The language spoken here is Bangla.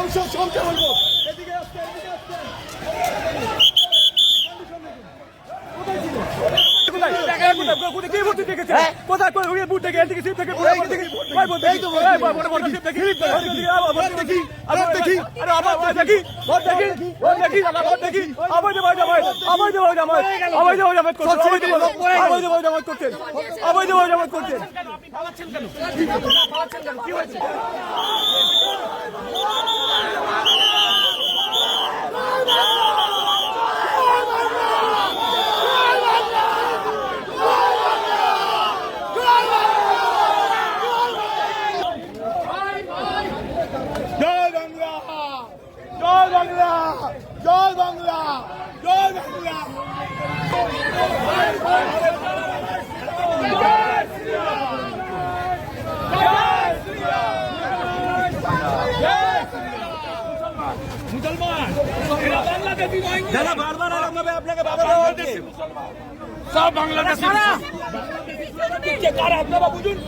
সমকে বলবো এদিকে আসতে কোথায় বুট থেকে এদিকে সিট থেকে দেখি কি হয়েছে জয় বাংলা জয় বাংলা জয় বাংলা জয় বাংলা মুসলমান এরা বাংলাদেশি নয় যারা বারবার আরম্ভে আপনাকে বাবা বাংলাদেশি মুসলমান সব বাংলাদেশি কারা আপনারা বুঝুন